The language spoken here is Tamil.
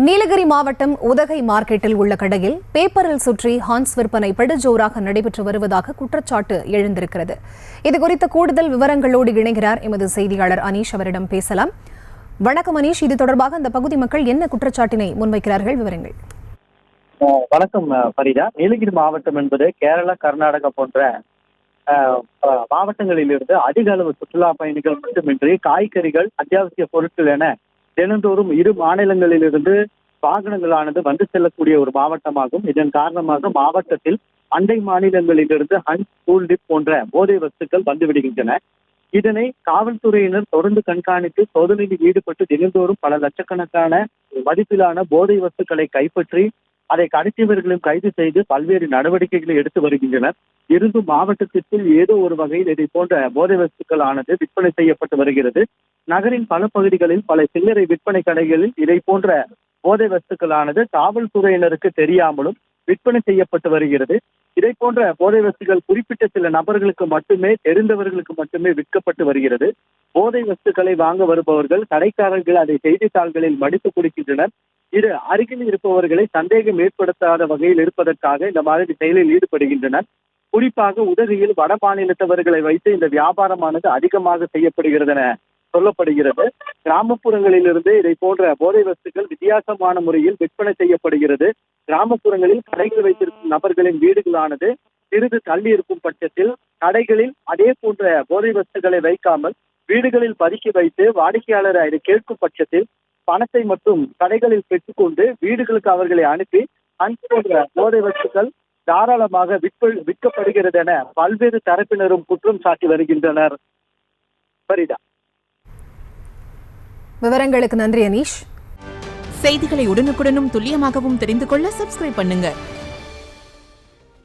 நீலகிரி மாவட்டம் உதகை மார்க்கெட்டில் உள்ள கடையில் பேப்பரில் சுற்றி ஹான்ஸ் விற்பனை படுஜோராக நடைபெற்று வருவதாக குற்றச்சாட்டு எழுந்திருக்கிறது. இதுகுறித்த கூடுதல் விவரங்களோடு இணைகிறார் எமது செய்தியாளர் அனீஷ். அவரிடம் பேசலாம். வணக்கம் அனீஷ், இது தொடர்பாக அந்த பகுதி மக்கள் என்ன குற்றச்சாட்டினை முன்வைக்கிறார்கள்? விவரங்கள். வணக்கம் பரிதா. நீலகிரி மாவட்டம் என்பது கேரளா, கர்நாடகா போன்ற மாவட்டங்களிலிருந்து அதிக அளவு சுற்றுலா பயணிகள் மட்டுமின்றி காய்கறிகள், அத்தியாவசிய பொருட்கள் என தினந்தோறும் இரு மாநிலங்களிலிருந்து வாகனங்களானது வந்து செல்லக்கூடிய ஒரு மாவட்டமாகும். இதன் காரணமாக மாவட்டத்தில் அண்டை மாநிலங்களிலிருந்து ஹன்ஸ், கூல்டிப் போன்ற போதை வஸ்துக்கள் வந்துவிடுகின்றன. இதனை காவல்துறையினர் தொடர்ந்து கண்காணித்து சோதனையில் ஈடுபட்டு தினந்தோறும் பல லட்சக்கணக்கான மதிப்பிலான போதை வஸ்துக்களை கைப்பற்றி அதை கடத்தியவர்களும் கைது செய்து பல்வேறு நடவடிக்கைகளை எடுத்து வருகின்றனர். இருந்தும் மாவட்டத்திற்குள் ஏதோ ஒரு வகையில் இதை போன்ற போதை வஸ்துக்கள் ஆனது விற்பனை செய்யப்பட்டு வருகிறது. நகரின் பல பகுதிகளில் பல சில்லறை விற்பனை கடைகளில் இதை போன்ற போதை வஸ்துக்களானது காவல்துறையினருக்கு தெரியாமலும் விற்பனை செய்யப்பட்டு வருகிறது. இதை போன்ற போதை வஸ்துக்கள் குறிப்பிட்ட சில நபர்களுக்கு மட்டுமே, தெரிந்தவர்களுக்கு மட்டுமே விற்கப்பட்டு வருகிறது. போதை வஸ்துக்களை வாங்க வருபவர்கள், கடைக்காரர்கள் அதை செய்தித்தாள்களில் மடித்து கொடுக்கின்றனர். இது அருகில் இருப்பவர்களை சந்தேகம் ஏற்படுத்தாத வகையில் இருப்பதற்காக இந்த மாதிரி செயலில் ஈடுபடுகின்றனர். குறிப்பாக உதகையில் வட மாநிலத்தவர்களை வைத்து இந்த வியாபாரமானது அதிகமாக செய்யப்படுகிறது என சொல்லப்படுகிறது. கிராமப்புறங்களிலிருந்து இதை போன்ற போதை வஸ்துக்கள் வித்தியாசமான முறையில் விற்பனை செய்யப்படுகிறது. கிராமப்புறங்களில் கடைகள் வைத்திருக்கும் நபர்களின் வீடுகளானது சிறிது தள்ளி இருக்கும் பட்சத்தில் கடைகளில் அதே போன்ற போதை வஸ்துக்களை வைக்காமல் வீடுகளில் பதுக்கி வைத்து வாடிக்கையாளர் அதை கேட்கும் பட்சத்தில் பணத்தை மட்டும் கடைகளில் பெற்றுக்கொண்டு வீடுகளுக்கு அவர்களை அனுப்பி ஹன்ஸ் போன்ற போதை வஸ்துக்கள் தாராளமாக விற்கப்படுகிறது என பல்வேறு தரப்பினரும் குற்றம் சாட்டி வருகின்றனர். பரிதா, விவரங்களுக்கு நன்றி அனீஷ். செய்திகளை உடனுக்குடனும் துல்லியமாகவும் தெரிந்து கொள்ள சப்ஸ்கிரைப் பண்ணுங்க.